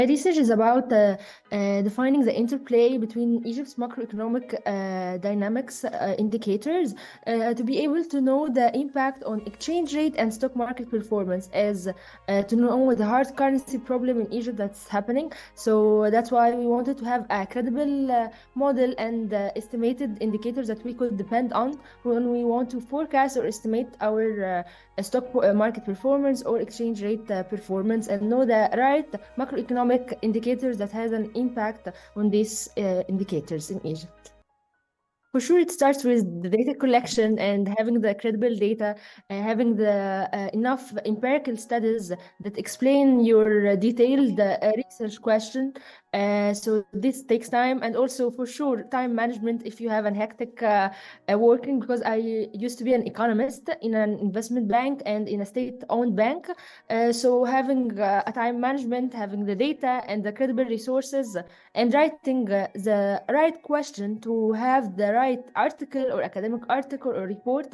My research is about defining the interplay between Egypt's macroeconomic dynamics indicators to be able to know the impact on exchange rate and stock market performance, as to know the hard currency problem in Egypt that's happening. So that's why we wanted to have a credible model and estimated indicators that we could depend on when we want to forecast or estimate our stock market performance or exchange rate performance, and know the right macroeconomic indicators that has an impact on these indicators in Egypt. For sure, it starts with the data collection and having the credible data, having the enough empirical studies that explain your detailed research question. So this takes time, and also for sure time management if you have a hectic working, because I used to be an economist in an investment bank and in a state-owned bank. So having a time management, having the data and the credible resources, and writing the right question to have the right article or academic article or report,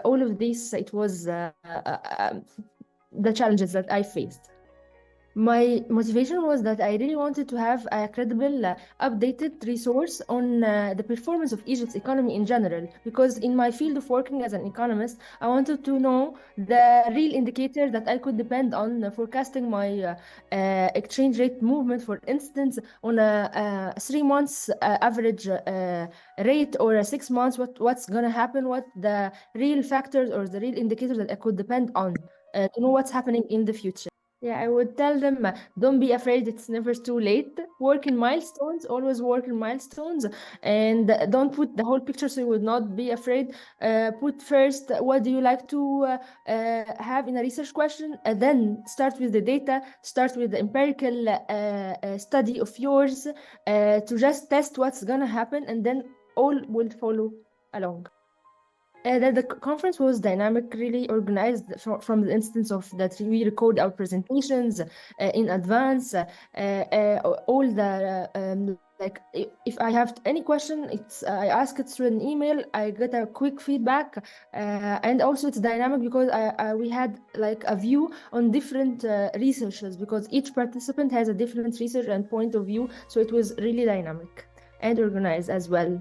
all of this, it was the challenges that I faced. My motivation was that I really wanted to have a credible, updated resource on the performance of Egypt's economy in general, because in my field of working as an economist, I wanted to know the real indicator that I could depend on forecasting my exchange rate movement, for instance, on a 3 months average rate, or a 6 months, what's going to happen, what the real factors or the real indicators that I could depend on to know what's happening in the future. Yeah, I would tell them, don't be afraid, it's never too late. Work in milestones, always work in milestones, and don't put the whole picture, so you would not be afraid. Put first, what do you like to have in a research question? Then start with the data, start with the empirical study of yours to just test what's gonna happen, and then all will follow along. The conference was dynamic, really organized from the instance of that we record our presentations in advance. All the like, if I have any question, I ask it through an email. I get a quick feedback, and also it's dynamic because we had like a view on different researchers, because each participant has a different research and point of view. So it was really dynamic and organized as well.